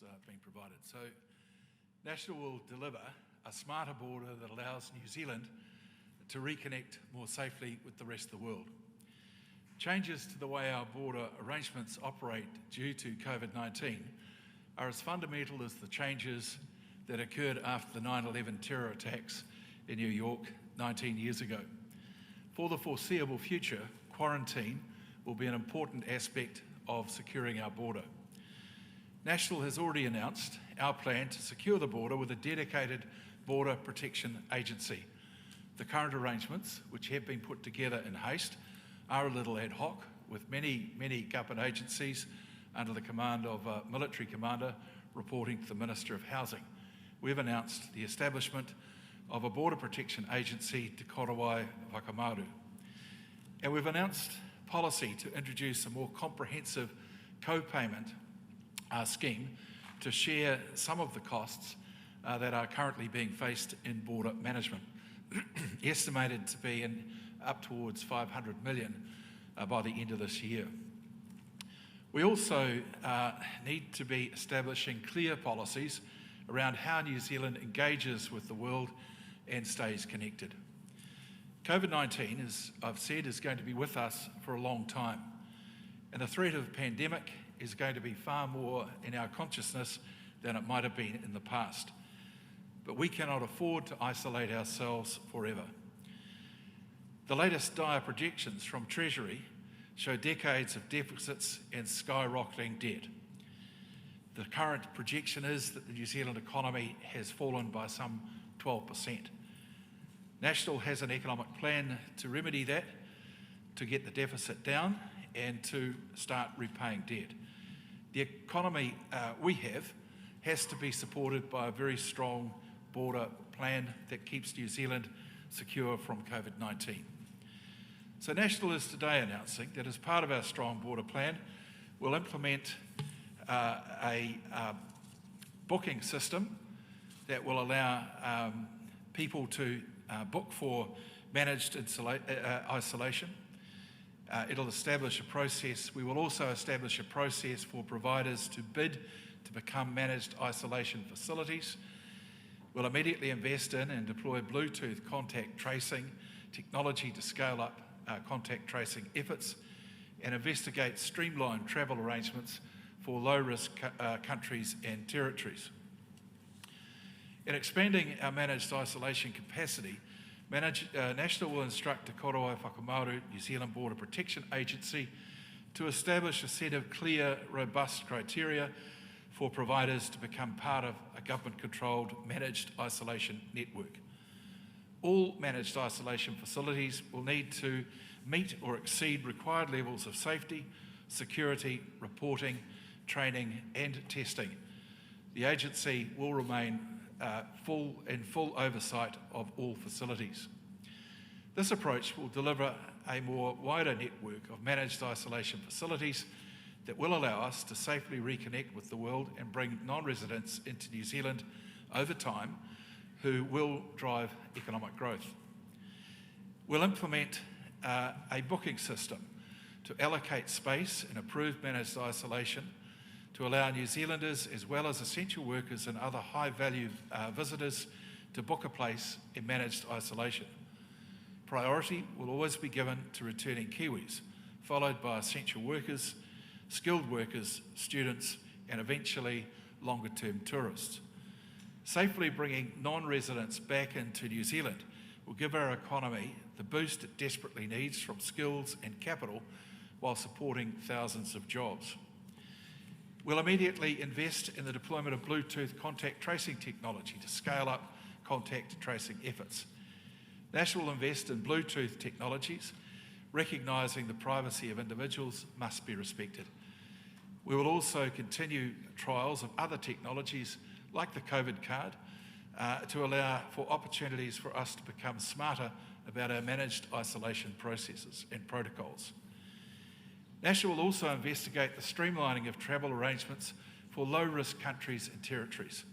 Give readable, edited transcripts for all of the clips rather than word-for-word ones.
that's been provided. So National will deliver a smarter border that allows New Zealand to reconnect more safely with the rest of the world. Changes to the way our border arrangements operate due to COVID-19 are as fundamental as the changes that occurred after the 9/11 terror attacks in New York 19 years ago. For the foreseeable future, quarantine will be an important aspect of securing our border. National has already announced our plan to secure the border with a dedicated border protection agency. The current arrangements, which have been put together in haste, are a little ad hoc, with many government agencies under the command of a military commander reporting to the Minister of Housing. We've announced the establishment of a border protection agency, Te Korowai Whakamaru. And we've announced policy to introduce a more comprehensive co-payment scheme to share some of the costs that are currently being faced in border management, estimated to be up towards 500 million by the end of this year. We also need to be establishing clear policies around how New Zealand engages with the world and stays connected. COVID-19, as I've said, is going to be with us for a long time, and the threat of a pandemic is going to be far more in our consciousness than it might have been in the past. But we cannot afford to isolate ourselves forever. The latest dire projections from Treasury show decades of deficits and skyrocketing debt. The current projection is that the New Zealand economy has fallen by some 12%. National has an economic plan to remedy that, to get the deficit down and to start repaying debt. The economy we have has to be supported by a very strong border plan that keeps New Zealand secure from COVID-19. So National is today announcing that as part of our strong border plan, we'll implement a booking system that will allow people to book for managed isolation. It'll establish a process. We will also establish a process for providers to bid to become managed isolation facilities. We'll immediately invest in and deploy Bluetooth contact tracing technology to scale up contact tracing efforts and investigate streamlined travel arrangements for low-risk countries and territories. In expanding our managed isolation capacity, National will instruct Te Korowai Whakamaru, New Zealand Border Protection Agency, to establish a set of clear, robust criteria for providers to become part of a government-controlled managed isolation network. All managed isolation facilities will need to meet or exceed required levels of safety, security, reporting, training and testing. The agency will remain full oversight of all facilities. This approach will deliver a more wider network of managed isolation facilities that will allow us to safely reconnect with the world and bring non-residents into New Zealand over time who will drive economic growth. We'll implement a booking system to allocate space in approved managed isolation to allow New Zealanders as well as essential workers and other high-value visitors to book a place in managed isolation. Priority will always be given to returning Kiwis, followed by essential workers, skilled workers, students, and eventually longer-term tourists. Safely bringing non-residents back into New Zealand will give our economy the boost it desperately needs from skills and capital while supporting thousands of jobs. We'll immediately invest in the deployment of Bluetooth contact tracing technology to scale up contact tracing efforts. National will invest in Bluetooth technologies, recognising the privacy of individuals must be respected. We will also continue trials of other technologies like the COVID card to allow for opportunities for us to become smarter about our managed isolation processes and protocols. National will also investigate the streamlining of travel arrangements for low-risk countries and territories.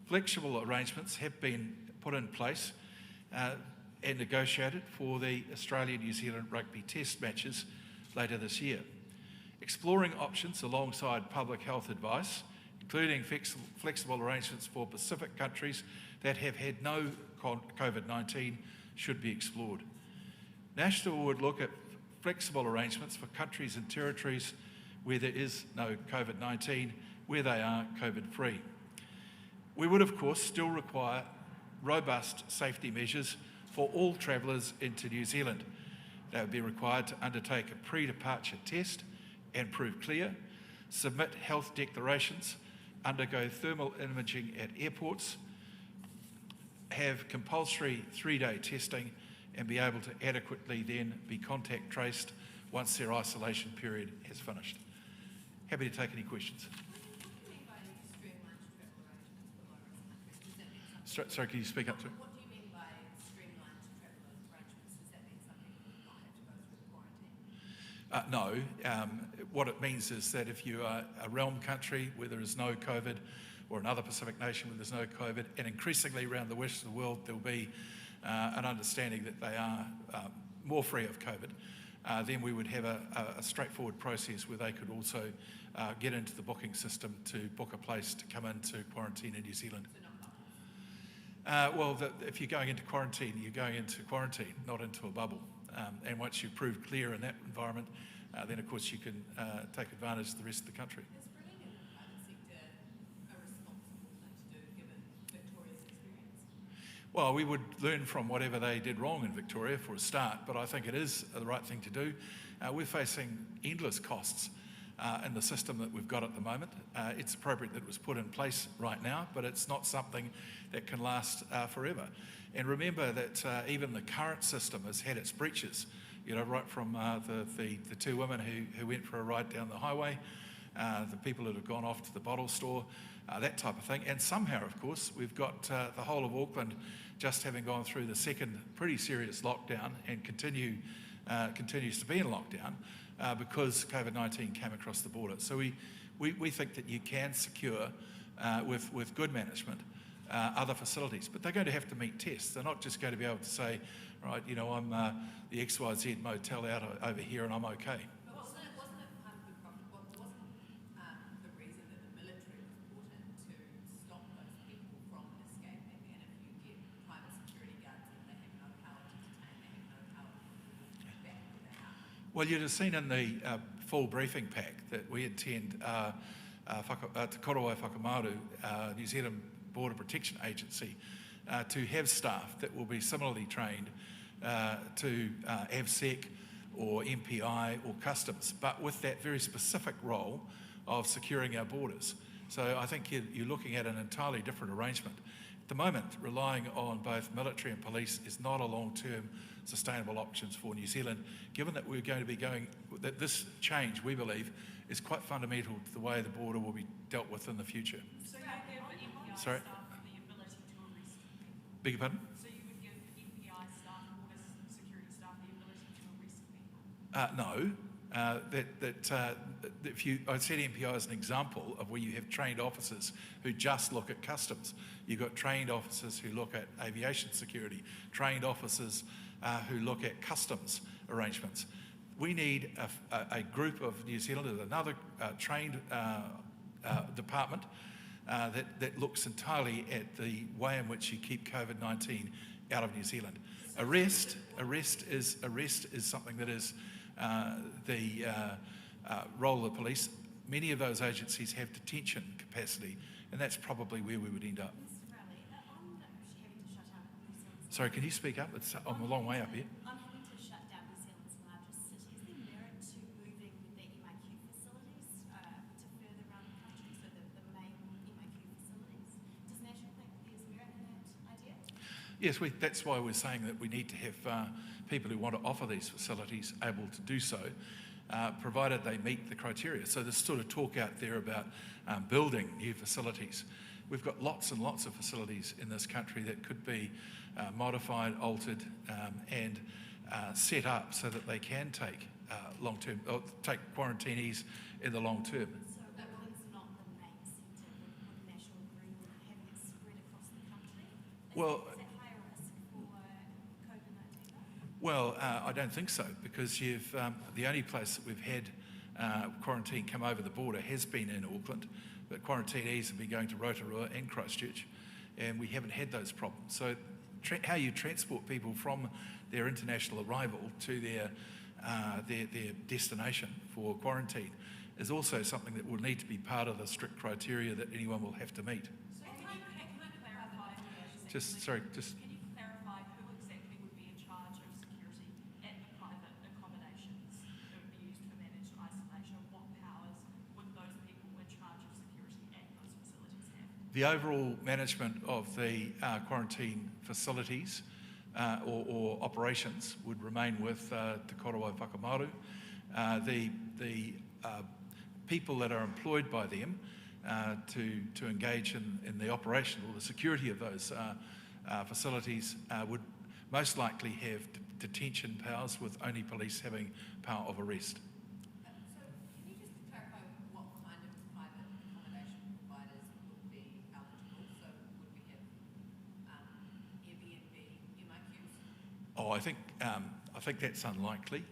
Flexible arrangements have been put in place and negotiated for the Australia-New Zealand rugby test matches later this year. Exploring options alongside public health advice including flexible arrangements for Pacific countries that have had no COVID-19, should be explored. National would look at flexible arrangements for countries and territories where there is no COVID-19, where they are COVID-free. We would, of course, still require robust safety measures for all travellers into New Zealand. They would be required to undertake a pre-departure test and prove clear, submit health declarations, undergo thermal imaging at airports, have compulsory 3-day testing, and be able to adequately then be contact traced once their isolation period has finished. Happy to take any questions. Sorry, can you speak up to it? What do you mean by streamlined travel arrangements? Does that mean something you might have to go through quarantine? No. What it means is that if you are a realm country where there is no COVID, or another Pacific nation where there's no COVID, and increasingly around the rest of the world there'll be an understanding that they are more free of COVID, then we would have a straightforward process where they could also get into the booking system to book a place to come into quarantine in New Zealand. Well, if you're going into quarantine, you're going into quarantine, not into a bubble. And once you've proved clear in that environment, then of course you can take advantage of the rest of the country. Is bringing in the private sector a responsible thing to do, given Victoria's experience? Well, we would learn from whatever they did wrong in Victoria for a start, but I think it is the right thing to do. We're facing endless costs in the system that we've got at the moment. It's appropriate that it was put in place right now, but it's not something that can last forever. And remember that even the current system has had its breaches, you know, right from the two women who went for a ride down the highway, the people that have gone off to the bottle store, that type of thing. And somehow, of course, we've got the whole of Auckland just having gone through the second pretty serious lockdown and continues to be in lockdown because COVID-19 came across the border. So we think that you can secure, with good management, other facilities, but they're going to have to meet tests. They're not just going to be able to say, right, you know, I'm the XYZ motel out over here and I'm okay. But wasn't it part of the problem? Wasn't the reason that the military was brought in to stop those people from escaping? And if you get private security guards and they have no power to detain, they have no power to put people back where they are. Well, you'd have seen in the full briefing pack that we intend Te Korowai Whakamaru, New Zealand Border Protection Agency, to have staff that will be similarly trained to AVSEC or MPI or Customs, but with that very specific role of securing our borders. So I think you're looking at an entirely different arrangement. At the moment, relying on both military and police is not a long-term sustainable options for New Zealand, given that we're going to be that this change, we believe, is quite fundamental to the way the border will be dealt with in the future. So you would give MPI Sorry? staff the ability to arrest people? Beg your pardon? So you would give MPI staff, border security staff, the ability to arrest people? No. I said MPI as an example of where you have trained officers who just look at customs. You've got trained officers who look at aviation security, trained officers who look at customs arrangements. We need a group of New Zealanders, another trained department that looks entirely at the way in which you keep COVID-19 out of New Zealand. Arrest is something that is the role of the police. Many of those agencies have detention capacity, and that's probably where we would end up. Sorry, can you speak up? I'm a long way up here. I'm having to shut down New Zealand's largest city. Is there merit to moving the MIQ facilities to further around the country, so that the main MIQ facilities? Does National think there's merit in that idea? Yes, that's why we're saying that we need to have people who want to offer these facilities able to do so, provided they meet the criteria. So there's sort of talk out there about building new facilities. We've got lots and lots of facilities in this country that could be modified, altered, and set up so that they can take long-term, or take quarantinees in the long term. So Auckland's not the main centre. Would National agree with having it spread across the country? Well, Is that higher risk for COVID-19? Well, I don't think so, because the only place that we've had quarantine come over the border has been in Auckland, but quarantinees have been going to Rotorua and Christchurch, and we haven't had those problems. So how you transport people from their international arrival to their destination for quarantine is also something that will need to be part of the strict criteria that anyone will have to meet. So can you clarify who Just, sorry, just Can you clarify who exactly would be in charge of security at the private accommodations that would be used for managed isolation? What powers would those people in charge of security at those facilities have? the overall management of the quarantine facilities or operations would remain with Te Korowai Whakamaru. The people that are employed by them to engage in the operation or the security of those facilities would most likely have detention powers, with only police having power of arrest. So can you just clarify what kind of private accommodation providers would be eligible? So would we have Airbnb MIQs? Oh, I think that's unlikely,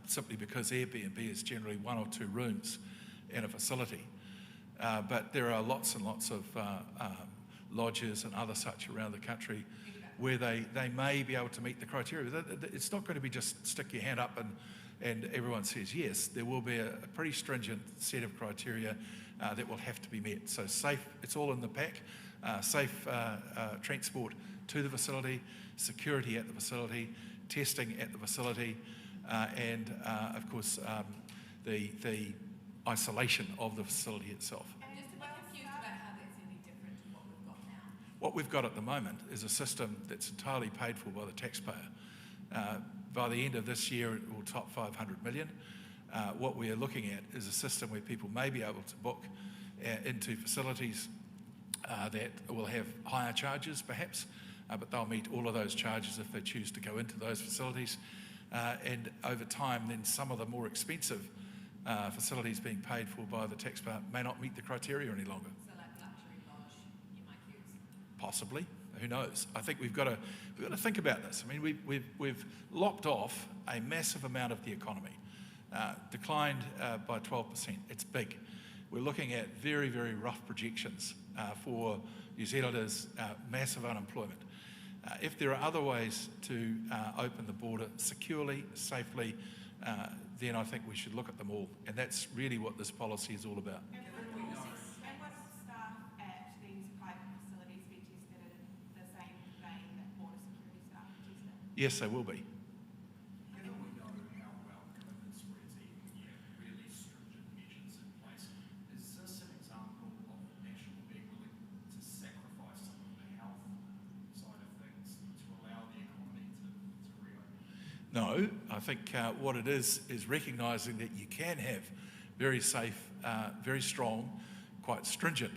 simply because Airbnb is generally 1 or 2 rooms in a facility. But there are lots and lots of lodges and other such around the country where they may be able to meet the criteria. It's not going to be just stick your hand up and everyone says yes. There will be a pretty stringent set of criteria that will have to be met. So safe, it's all in the pack, safe transport to the facility, security at the facility, testing at the facility, and of course the isolation of the facility itself. I'm just a bit confused about how that's any different to what we've got now. What we've got at the moment is a system that's entirely paid for by the taxpayer. By the end of this year, it will top 500 million. What we are looking at is a system where people may be able to book into facilities that will have higher charges, perhaps, but they'll meet all of those charges if they choose to go into those facilities. And over time, then some of the more expensive facilities being paid for by the taxpayer may not meet the criteria any longer. So like luxury lodge MIQs? Possibly, who knows? I think we've got to think about this. I mean, we've lopped off a massive amount of the economy, declined by 12%. It's big. We're looking at very, very rough projections for New Zealanders, massive unemployment. If there are other ways to open the border securely, safely, then I think we should look at them all. And that's really what this policy is all about. And would staff at these private facilities be tested in the same vein that border security staff are tested? Yes, they will be. Given we know how well COVID spreads, even when you have really stringent measures in place, is this an example of national being willing to sacrifice some of the health side of things to allow the economy to reopen? No, I think what it is recognising that you can have very safe, very strong, quite stringent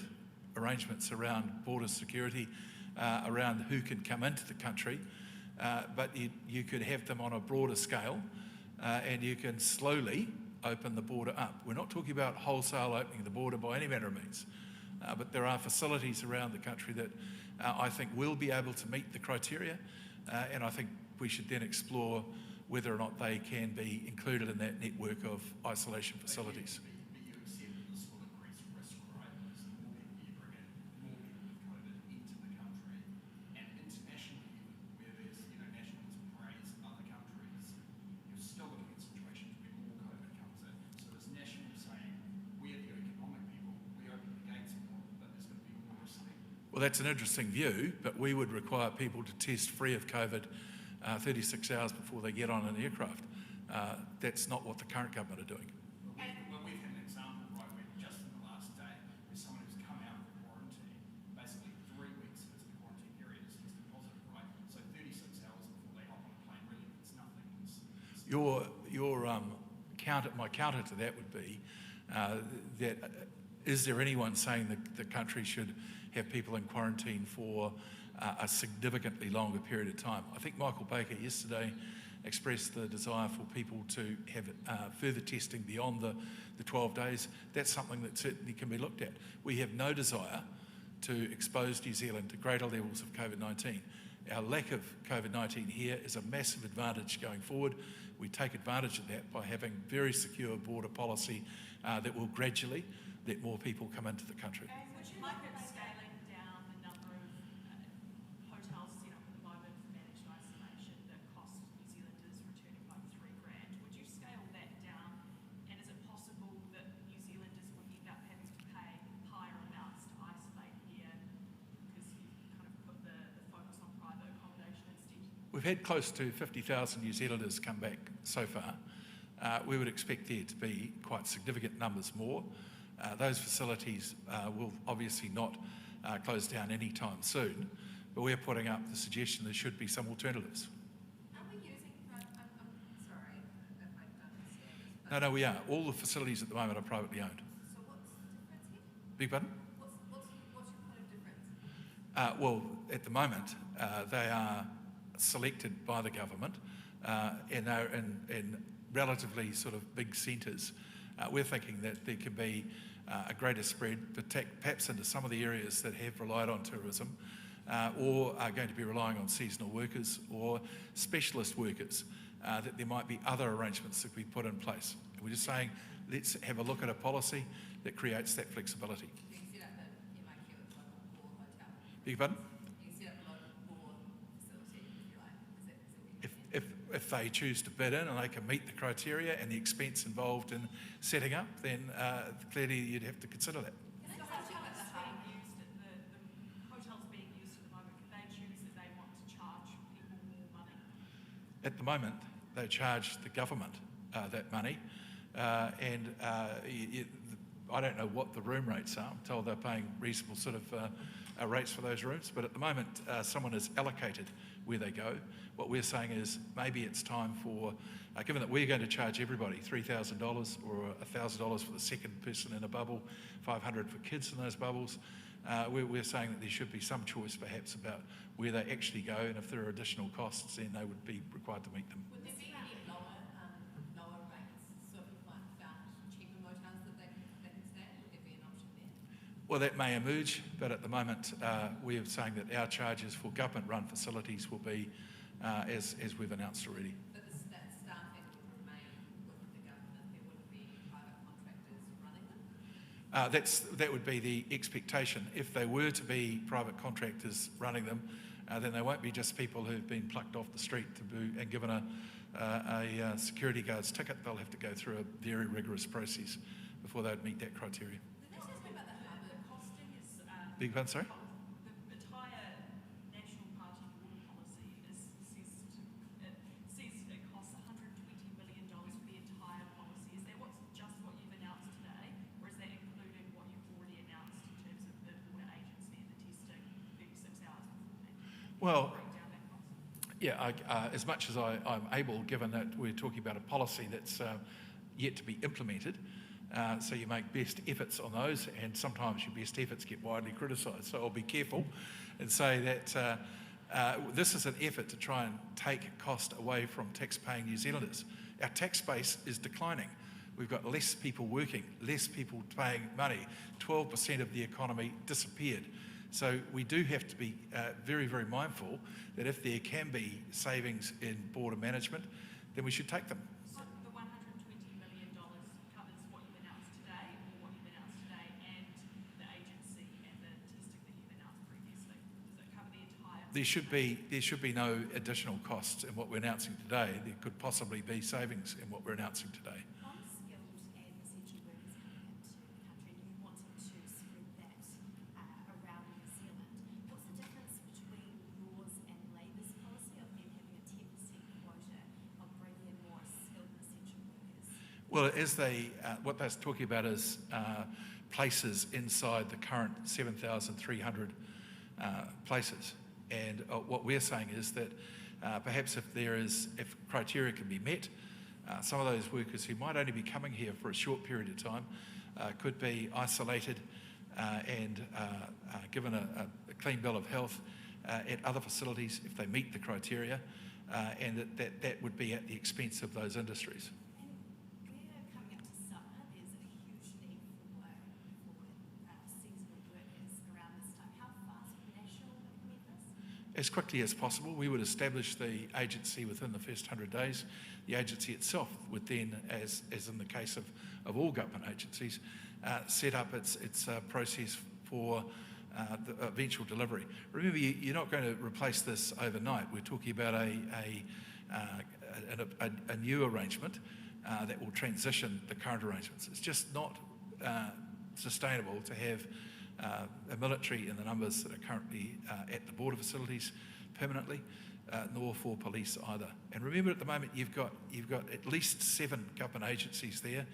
arrangements around border security, around who can come into the country, but you could have them on a broader scale, and you can slowly open the border up. We're not talking about wholesale opening the border by any manner of means, but there are facilities around the country that I think will be able to meet the criteria, and I think we should then explore whether or not they can be included in that network of isolation facilities. But you accept that this will increase risk, right? Because the more people you bring in, more people with COVID into the country, and internationally, where there's nationals praise other countries, you're still looking at situations where more COVID comes in. So there's nationals saying, we're the economic people, we open the gates more, but there's going to be more risk there. Well, that's an interesting view, but we would require people to test free of COVID 36 hours before they get on an aircraft. That's not what the current government are doing. Well, we've had an example, right, where just in the last day, there's someone who's come out of quarantine, basically 3 weeks into the quarantine period, is tested positive, right? So 36 hours before they hop on a plane, really, it's nothing. My counter to that would be that is there anyone saying that the country should have people in quarantine for a significantly longer period of time? I think Michael Baker yesterday expressed the desire for people to have further testing beyond the 12 days. That's something that certainly can be looked at. We have no desire to expose New Zealand to greater levels of COVID-19. Our lack of COVID-19 here is a massive advantage going forward. we take advantage of that by having very secure border policy that will gradually let more people come into the country. And would you look at scaling down the number of hotels set up at the moment for managed isolation that cost New Zealanders returning home $3,000? Would you scale that down? And is it possible that New Zealanders would end up having to pay higher amounts to isolate here because you kind of put the focus on private accommodation instead? We've had close to 50,000 New Zealanders come back so far. We would expect there to be quite significant numbers more. Those facilities will obviously not close down anytime soon, but we're putting up the suggestion there should be some alternatives. Are we using, I'm sorry if I don't understand this, No, we are. All the facilities at the moment are privately owned. so what's the difference here? Beg pardon? What's your point of difference? Well, at the moment, they are selected by the government and are in relatively sort of big centres. We're thinking that there can be a greater spread, perhaps into some of the areas that have relied on tourism or are going to be relying on seasonal workers or specialist workers, that there might be other arrangements that we put in place. We're just saying, let's have a look at a policy that creates that flexibility. You can set up the MIQ at local poor hotel. Beg your pardon? You can set up a local poor facility if you like. Is that what you If they choose to bid in and they can meet the criteria and the expense involved in setting up, then clearly you'd have to consider that. Can So I ask you about hotels the hub? being used the hotels being used at the moment, can they choose that they want to charge people more money? At the moment, they charge the government that money, and I don't know what the room rates are. I'm told they're paying reasonable sort of rates for those rooms, but at the moment, someone is allocated where they go. What we're saying is maybe it's time for, given that we're going to charge everybody $3,000 or $1,000 for the second person in a bubble, $500 for kids in those bubbles, we're saying that there should be some choice perhaps about where they actually go, and if there are additional costs, then they would be required to meet them. Would there be any lower rates? So if you found cheaper motels that they can stay at, would there be an option there? Well, that may emerge, but at the moment we are saying that our charges for government-run facilities will be as we've announced already. But that staffing would remain with the government. There wouldn't be any private contractors running them? That would be the expectation. If they were to be private contractors running them, then they won't be just people who've been plucked off the street and given a security guard's ticket. They'll have to go through a very rigorous process before they'd meet that criteria. Let's just talk about the hub. The costing is Beg your pardon, sorry? the entire National Party border policy says it costs $120 million for the entire policy. Is that just what you've announced today, or is that including what you've already announced in terms of the border agency and the testing 36 hours beforehand? Well, Break down that cost. yeah, as much as I'm able, given that we're talking about a policy that's yet to be implemented, so you make best efforts on those, and sometimes your best efforts get widely criticised. So I'll be careful and say that this is an effort to try and take cost away from tax-paying New Zealanders. Our tax base is declining. We've got less people working, less people paying money. 12% of the economy disappeared. So we do have to be very, very mindful that if there can be savings in border management, then we should take them. So the $120 million covers what you've announced today, or what you've announced today, and the agency and the testing that you've announced previously? Does it cover the entire? There should be no additional costs in what we're announcing today. There could possibly be savings in what we're announcing today. Unskilled and essential workers coming into the country, and you wanting to spread that around New Zealand. What's the difference between yours and Labour's policy of them having a 10% quota of bringing in more skilled and essential workers? Well, what they're talking about is places inside the current 7,300 places. And what we're saying is that perhaps if criteria can be met, some of those workers who might only be coming here for a short period of time could be isolated and given a clean bill of health at other facilities if they meet the criteria, and that would be at the expense of those industries. And we're coming up to summer. There's a huge need for seasonal workers around this time. How fast will National implement this? as quickly as possible. We would establish the agency within the first 100 days. The agency itself would then, as in the case of all government agencies, set up its process for the eventual delivery. Remember, you're not going to replace this overnight. We're talking about a new arrangement that will transition the current arrangements. It's just not sustainable to have a military in the numbers that are currently at the border facilities permanently, nor for police either. And remember, at the moment you've got at least 7 government agencies there.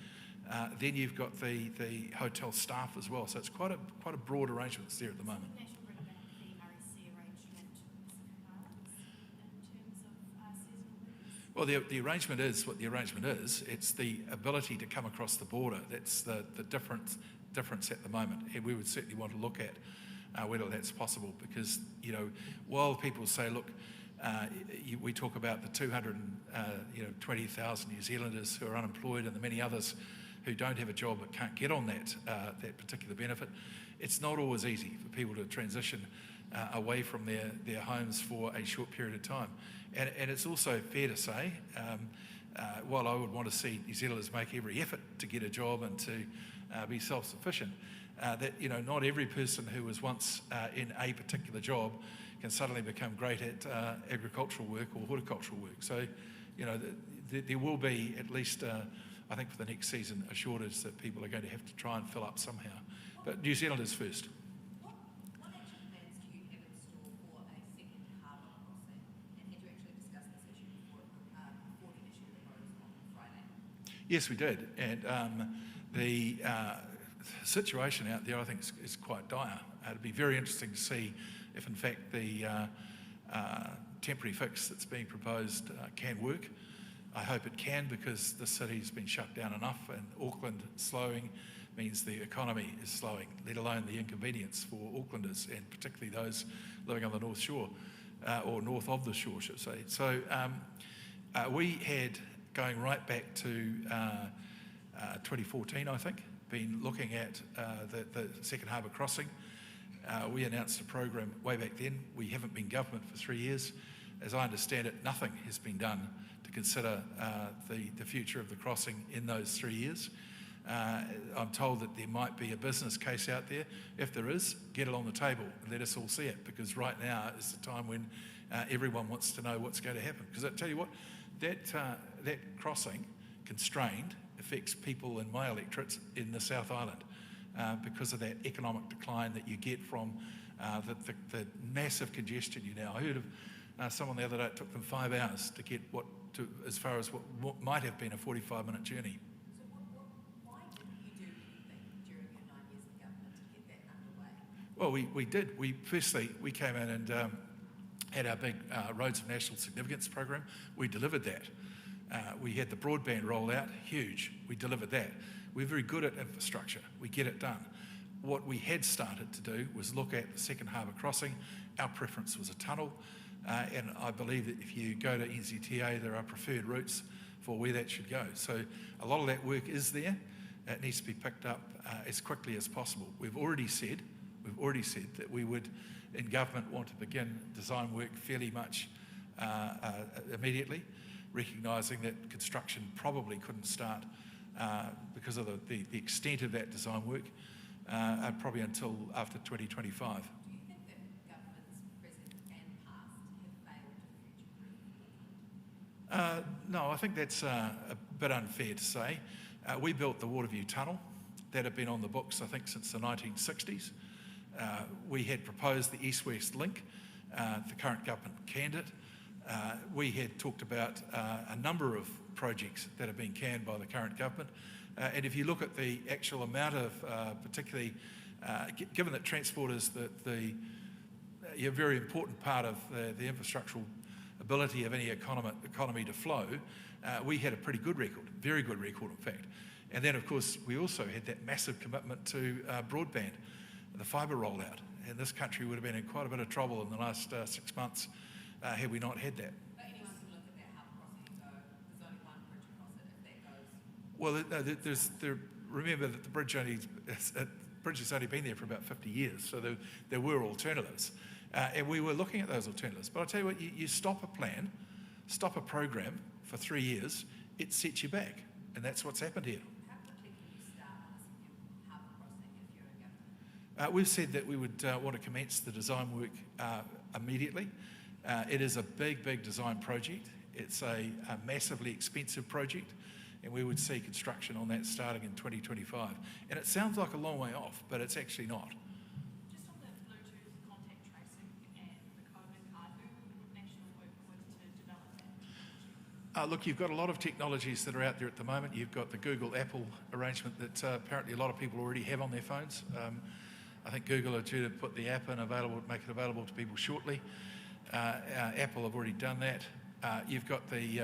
Then you've got the hotel staff as well. So it's quite a broad arrangement that's there at the moment. Can you actually bring back the RNZ arrangement in terms of seasonal workers? Well, the arrangement is what the arrangement is. It's the ability to come across the border. That's the difference at the moment. And we would certainly want to look at whether that's possible, because, while people say, look, we talk about the 220,000 New Zealanders who are unemployed and the many others who don't have a job but can't get on that particular benefit. It's not always easy for people to transition away from their homes for a short period of time. And it's also fair to say, while I would want to see New Zealanders make every effort to get a job and to be self-sufficient, that not every person who was once in a particular job can suddenly become great at agricultural work or horticultural work. So, there will be at least, I think for the next season, a shortage that people are going to have to try and fill up somehow. But New Zealanders first. What action plans do you have in store for a second harbour crossing? And had you actually discussed this issue before the issue arose on Friday? Yes, we did. And the situation out there, I think, is quite dire. It'd be very interesting to see if, in fact, the temporary fix that's being proposed can work. I hope it can, because the city's been shut down enough, and Auckland slowing means the economy is slowing, let alone the inconvenience for Aucklanders, and particularly those living on the North Shore, or north of the shore, should I say. So we had, going right back to 2014, I think, been looking at the second harbour crossing. We announced a program way back then. We haven't been government for 3 years. As I understand it, nothing has been done to consider the future of the crossing in those 3 years. I'm told that there might be a business case out there. If there is, get it on the table and let us all see it, because right now is the time when everyone wants to know what's going to happen. Because I tell you what, that crossing, constrained, affects people in my electorates in the South Island because of that economic decline that you get from the massive congestion I heard of someone the other day, it took them 5 hours to get as far as what might have been a 45-minute journey. So why didn't you do anything during your 9 years of government to get that underway? Well, we did. We came in and had our big Roads of National Significance program. We delivered that. We had the broadband rollout, huge. We delivered that. We're very good at infrastructure. We get it done. What we had started to do was look at the second harbour crossing. Our preference was a tunnel, and I believe that if you go to NZTA, there are preferred routes for where that should go. So a lot of that work is there. It needs to be picked up as quickly as possible. We've already said that we would, in government, want to begin design work fairly much immediately, recognising that construction probably couldn't start because of the extent of that design work, probably until after 2025. Do you think that governments, present and past, have failed to future-proof Auckland? No, I think that's a bit unfair to say. We built the Waterview Tunnel. That had been on the books, I think, since the 1960s. We had proposed the East-West link. The current government canned it. We had talked about a number of projects that have been canned by the current government. And if you look at the actual amount of, particularly, given that transport is a very important part of the infrastructural ability of any economy to flow, we had a pretty good record, very good record, in fact. And then, of course, we also had that massive commitment to broadband, the fibre rollout. And this country would have been in quite a bit of trouble in the last 6 months had we not had that. But anyone can look at that harbour crossing and go, there's only one bridge across it if that goes. Well, remember that the bridge has only been there for about 50 years, so there were alternatives. And we were looking at those alternatives. But I'll tell you what, you stop a plan, stop a program for 3 years, it sets you back. And that's what's happened here. How quickly can you start on this hub crossing if you're a government? We've said that we would want to commence the design work immediately. It is a big design project. It's a massively expensive project, and we would see construction on that starting in 2025. And it sounds like a long way off, but it's actually not. Just on the Bluetooth contact tracing and the COVID card, who would National work with to develop that? Look, you've got a lot of technologies that are out there at the moment. You've got the Google-Apple arrangement that apparently a lot of people already have on their phones. I think Google are due to put the app in make it available to people shortly. Apple have already done that. You've got the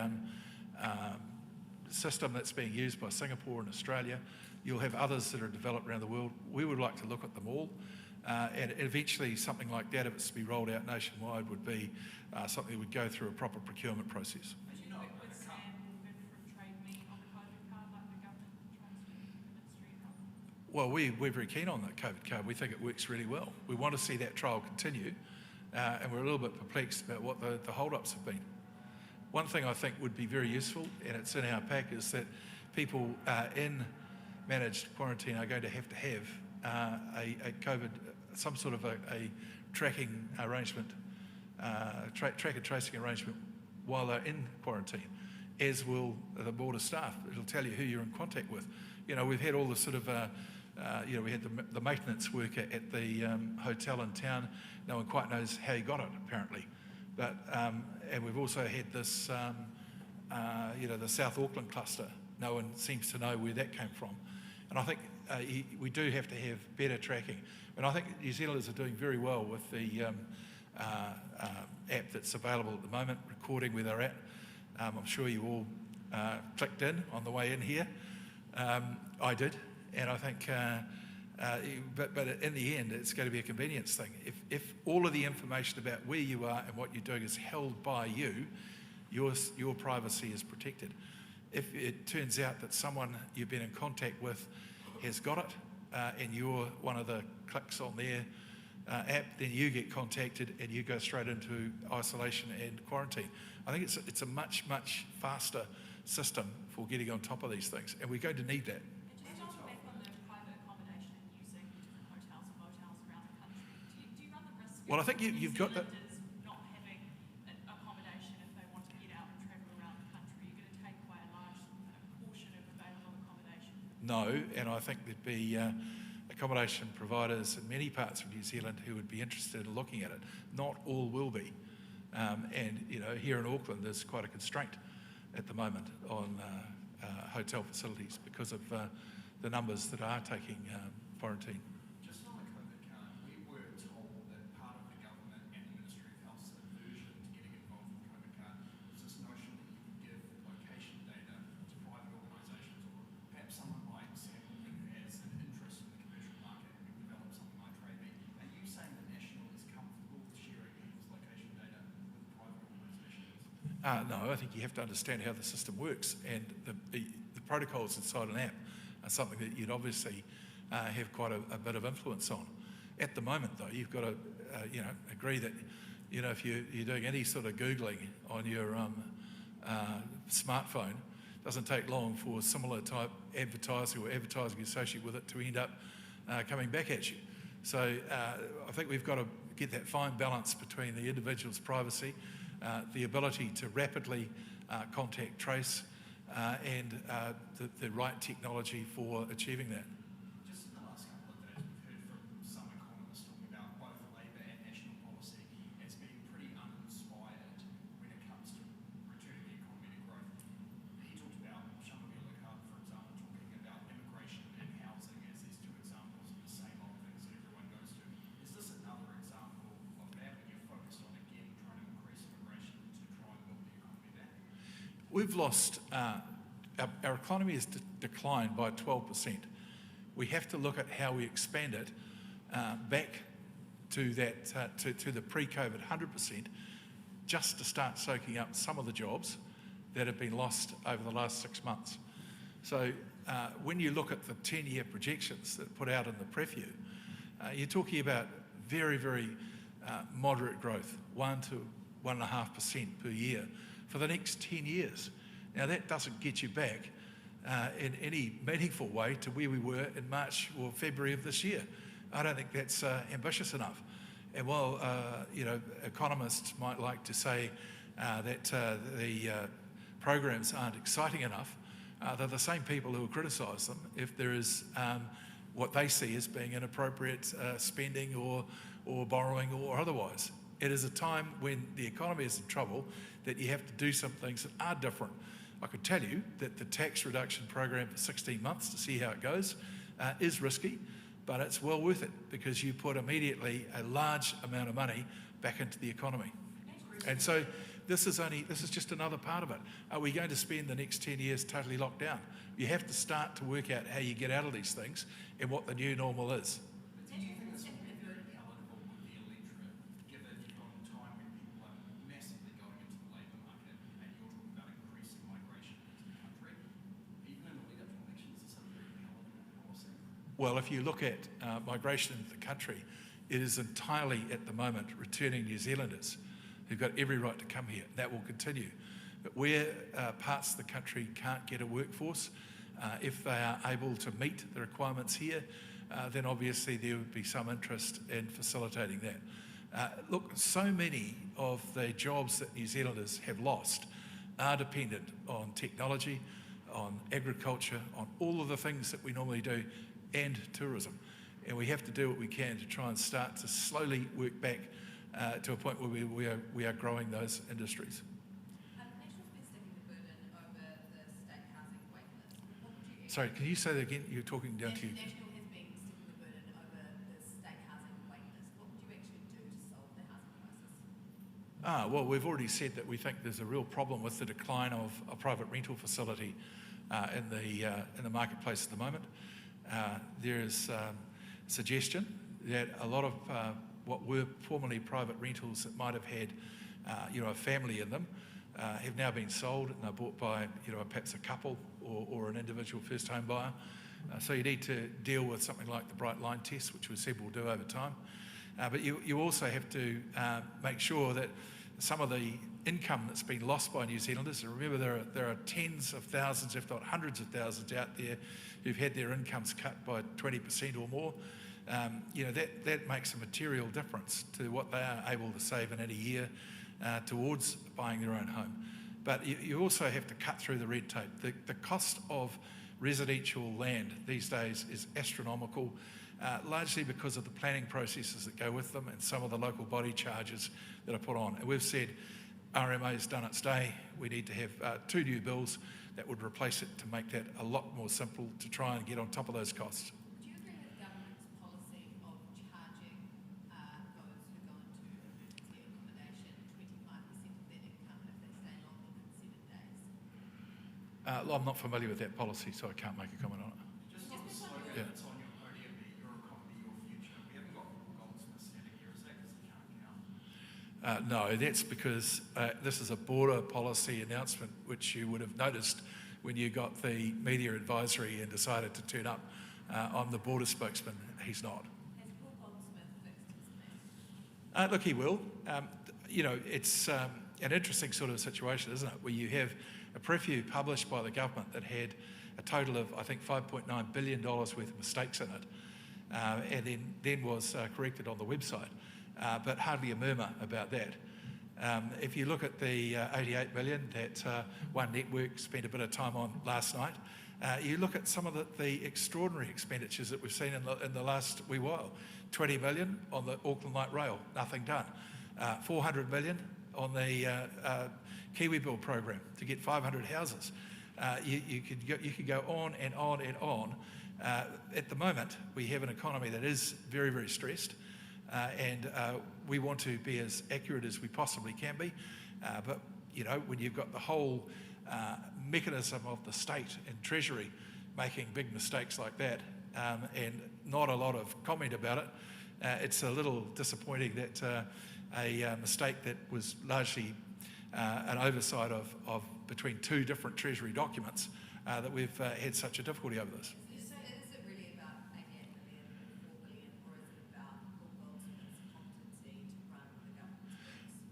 system that's being used by Singapore and Australia. You'll have others that are developed around the world. We would like to look at them all. And eventually something like that, if it's to be rolled out nationwide, would be something that would go through a proper procurement process. Would you work with Sam Wolford from Trade Me on the COVID card like the government tries to, the Ministry of Health? Well, we're very keen on the COVID card. We think it works really well. We want to see that trial continue, and we're a little bit perplexed about what the hold-ups have been. One thing I think would be very useful, and it's in our pack, is that people in managed quarantine are going to have a COVID, some sort of a tracking arrangement, track and tracing arrangement while they're in quarantine, as will the border staff. It'll tell you who you're in contact with. You know, we've had all the sort of, we had the maintenance worker at the hotel in town. No one quite knows how he got it, apparently. But, and we've also had this, the South Auckland cluster. No one seems to know where that came from. And I think we do have to have better tracking. And I think New Zealanders are doing very well with the app that's available at the moment, recording where they're at. I'm sure you all clicked in on the way in here. I did, and I think, but in the end, it's going to be a convenience thing. If all of the information about where you are and what you're doing is held by you, your privacy is protected. If it turns out that someone you've been in contact with has got it, and you're one of the clicks on their app, then you get contacted and you go straight into isolation and quarantine. I think it's a much faster system for getting on top of these things, and we're going to need that. And just on back on the private accommodation and using different hotels and motels around the country, do you run the risk Well, I think you've got that. not having accommodation if they want to get out and travel around the country? You're going to take away a large portion of available accommodation. No, and I think there'd be accommodation providers in many parts of New Zealand who would be interested in looking at it. Not all will be. And, here in Auckland, there's quite a constraint at the moment on hotel facilities because of the numbers that are taking quarantine. Just on the COVID card, we were told that part of the government and the Ministry of Health's aversion to getting involved with the COVID card was this notion that you could give location data to private organisations, or perhaps someone like Sam who has an interest in the commercial market and could develop something like Trade Me. Are you saying that National is comfortable with sharing people's location data with private organisations? No, I think you have to understand how the system works, and the protocols inside an app are something that you'd obviously have quite a bit of influence on. At the moment, though, you've got to, agree that, if you're doing any sort of Googling on your smartphone, it doesn't take long for similar type advertising or advertising associated with it to end up coming back at you. So I think we've got to get that fine balance between the individual's privacy, the ability to rapidly contact trace, and the right technology for achieving that. Just in the last couple of days, we've heard from some economists talking about both Labour and national policy as being pretty uninspired when it comes to returning the economy to growth. He talked about Shamamila Card, for example, talking about immigration and housing as these two examples of the same old things that everyone goes to. Is this another example of that when you're focused on, again, trying to increase immigration to try and build the economy back? We've lost, our economy has declined by 12%. We have to look at how we expand it back to that, to the pre-COVID 100%, just to start soaking up some of the jobs that have been lost over the last 6 months. So when you look at the 10-year projections that are put out in the preview, you're talking about very moderate growth, 1 to 1.5% per year for the next 10 years. Now that doesn't get you back in any meaningful way to where we were in March or February of this year. I don't think that's ambitious enough. And while economists might like to say that the programs aren't exciting enough, they're the same people who will criticise them if there is what they see as being inappropriate spending or borrowing or otherwise. It is a time when the economy is in trouble that you have to do some things that are different. I could tell you that the tax reduction program for 16 months to see how it goes is risky, but it's well worth it because you put immediately a large amount of money back into the economy. And so this is just another part of it. Are we going to spend the next 10 years totally locked down? You have to start to work out how you get out of these things and what the new normal is. Do you think this will be very palatable with the electorate, given you've got a time when people are massively going into the labour market and you're talking about increasing migration into the country? Even in the lead up to elections, is this a very palatable policy? Well, if you look at migration into the country, it is entirely at the moment returning New Zealanders who've got every right to come here. That will continue. But where parts of the country can't get a workforce, if they are able to meet the requirements here, then obviously there would be some interest in facilitating that. Look, so many of the jobs that New Zealanders have lost are dependent on technology, on agriculture, on all of the things that we normally do, and tourism. And we have to do what we can to try and start to slowly work back to a point where we are growing those industries. National's been sticking the burden over the state housing waitlist. What would you Sorry, can you say that again? You're talking down to you. National has been sticking the burden over the state housing waitlist. What would you actually do to solve the housing crisis? Well, we've already said that we think there's a real problem with the decline of a private rental facility in the marketplace at the moment. There is suggestion that a lot of what were formerly private rentals that might have had a family in them have now been sold and they're bought by perhaps a couple or an individual first home buyer. So you need to deal with something like the bright line test, which we said we'll do over time. But you also have to make sure that some of the income that's been lost by New Zealanders, and remember there are tens of thousands, if not hundreds of thousands out there who've had their incomes cut by 20% or more. That makes a material difference to what they are able to save in any year towards buying their own home. But you also have to cut through the red tape. The cost of residential land these days is astronomical, largely because of the planning processes that go with them and some of the local body charges that are put on. And we've said RMA's done its day. We need to have 2 new bills that would replace it to make that a lot more simple to try and get on top of those costs. Do you agree with the government's policy of charging those who go into emergency accommodation 25% of their income if they stay longer than 7 days? I'm not familiar with that policy, so I can't make a comment on it. Just on the slogan that's on your podium, your economy, your future. We haven't got Goldsmith standing here. Is that because he can't count? No, that's because this is a border policy announcement, which you would have noticed when you got the media advisory and decided to turn up. I'm the border spokesman. He's not. Has Paul Goldsmith fixed his plan? Look, he will. It's an interesting sort of situation, isn't it, where you have a preview published by the government that had a total of, I think, $5.9 billion worth of mistakes in it, and then was corrected on the website, but hardly a murmur about that. If you look at the 88 million that One Network spent a bit of time on last night, you look at some of the extraordinary expenditures that we've seen in the last wee while. 20 million on the Auckland Light Rail, nothing done. 400 million on the Kiwi Build program to get 500 houses. You could go on and on and on. At the moment, we have an economy that is very, very stressed. And we want to be as accurate as we possibly can be. But, when you've got the whole mechanism of the state and Treasury making big mistakes like that and not a lot of comment about it, it's a little disappointing that a mistake that was largely an oversight of between 2 different Treasury documents that we've had such a difficulty over this. Is it really about 88 million or 4 billion, or is it about Paul Goldsmith's competency to run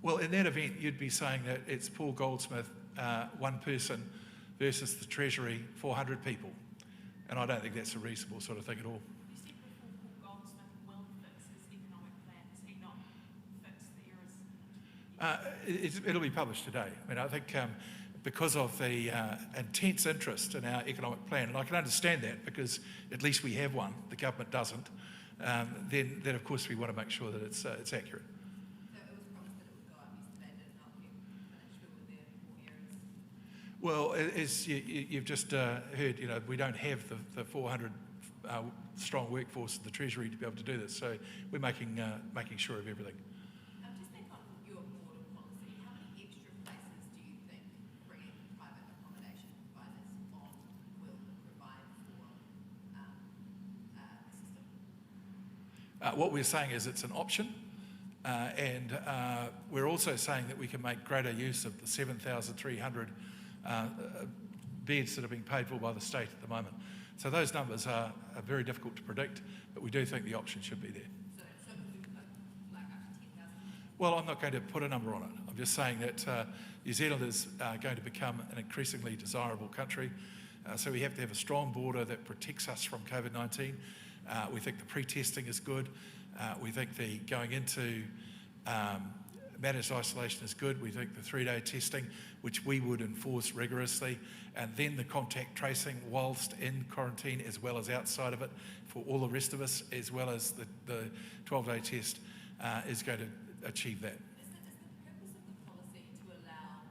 Well, in that event, you'd be saying that it's Paul Goldsmith, one person, versus the Treasury, 400 people. And I don't think that's a reasonable sort of thing at all. You said before Paul Goldsmith will fix his economic plan. Has he not fixed the errors? It'll be published today. I mean, I think because of the intense interest in our economic plan, and I can understand that because at least we have one, the government doesn't, then of course we want to make sure that it's accurate. So it was promised that it would go up yesterday, did it not get finished, or were there more errors? Well, as you've just heard, we don't have the 400 strong workforce of the Treasury to be able to do this, so we're making sure of everything. Just back on your border policy, how many extra places do you think bringing private accommodation providers on will provide for the system? What we're saying is it's an option, and we're also saying that we can make greater use of the 7,300 beds that are being paid for by the state at the moment. So those numbers are very difficult to predict, but we do think the option should be there. So could we put like up to 10,000? Well, I'm not going to put a number on it. I'm just saying that New Zealand is going to become an increasingly desirable country. So we have to have a strong border that protects us from COVID-19. We think the pre-testing is good. We think the going into managed isolation is good. We think the 3-day testing, which we would enforce rigorously, and then the contact tracing whilst in quarantine as well as outside of it for all the rest of us, as well as the 12-day test is going to achieve that. Is the purpose of the policy to allow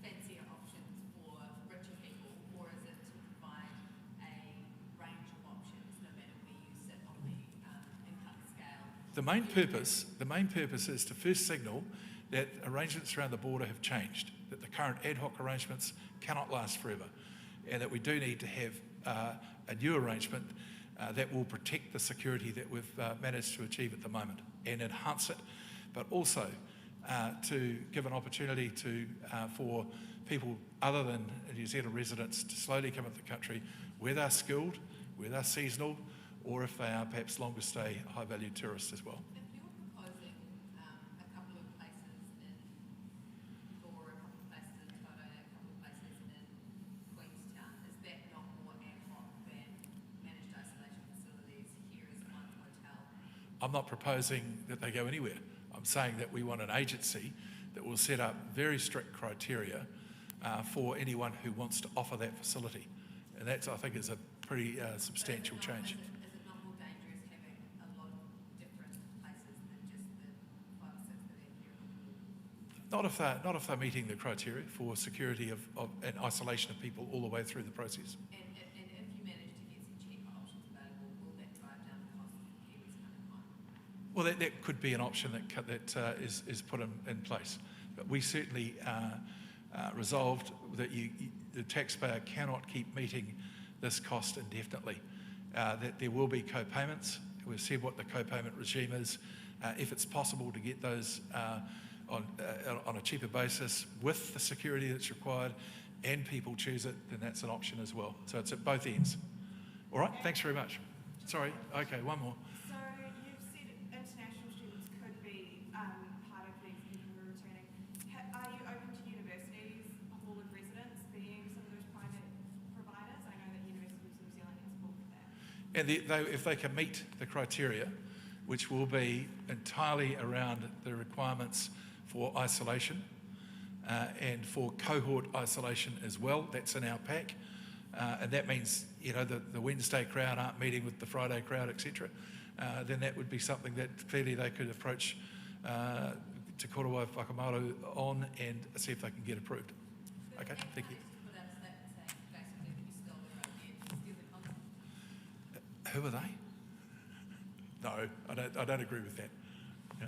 fancier options for richer people, or is it to provide a range of options no matter where you sit on the income scale? The main purpose is to first signal that arrangements around the border have changed, that the current ad hoc arrangements cannot last forever, and that we do need to have a new arrangement that will protect the security that we've managed to achieve at the moment and enhance it, but also to give an opportunity for people other than New Zealand residents to slowly come into the country, where they're skilled, where they're seasonal, or if they are perhaps longer stay, high value tourists as well. If you're proposing a couple of places in Gore, a couple of places in Toto, a couple of places in Queenstown, is that not more ad hoc than managed isolation facilities? Here is one hotel. I'm not proposing that they go anywhere. I'm saying that we want an agency that will set up very strict criteria for anyone who wants to offer that facility. And that, I think, is a pretty substantial change. Is it not more dangerous having a lot of different places than just the 5 or 6 that are here? Not if they're meeting the criteria for security of and isolation of people all the way through the process. And if you manage to get some cheaper options available, will that drive down the cost of Kiwis coming home? Well, that could be an option that is put in place. But we certainly resolved that the taxpayer cannot keep meeting this cost indefinitely, that there will be co-payments. We've said what the co-payment regime is. If it's possible to get those on a cheaper basis with the security that's required and people choose it, then that's an option as well. So it's at both ends. All right, thanks very much. Sorry, okay, one more. So you've said international students could be part of these people who are returning. Are you open to universities, hall of residence being some of those private providers? I know that University of New Zealand has called for that. And if they can meet the criteria, which will be entirely around the requirements for isolation and for cohort isolation as well, that's in our pack. And that means, the Wednesday crowd aren't meeting with the Friday crowd, etc. Then that would be something that clearly they could approach Te Korowa Whakamaru on and see if they can get approved. Okay, thank you. Put out a statement saying basically that you stole their idea to steal the concept. Who are they? No, I don't agree with that. Yeah.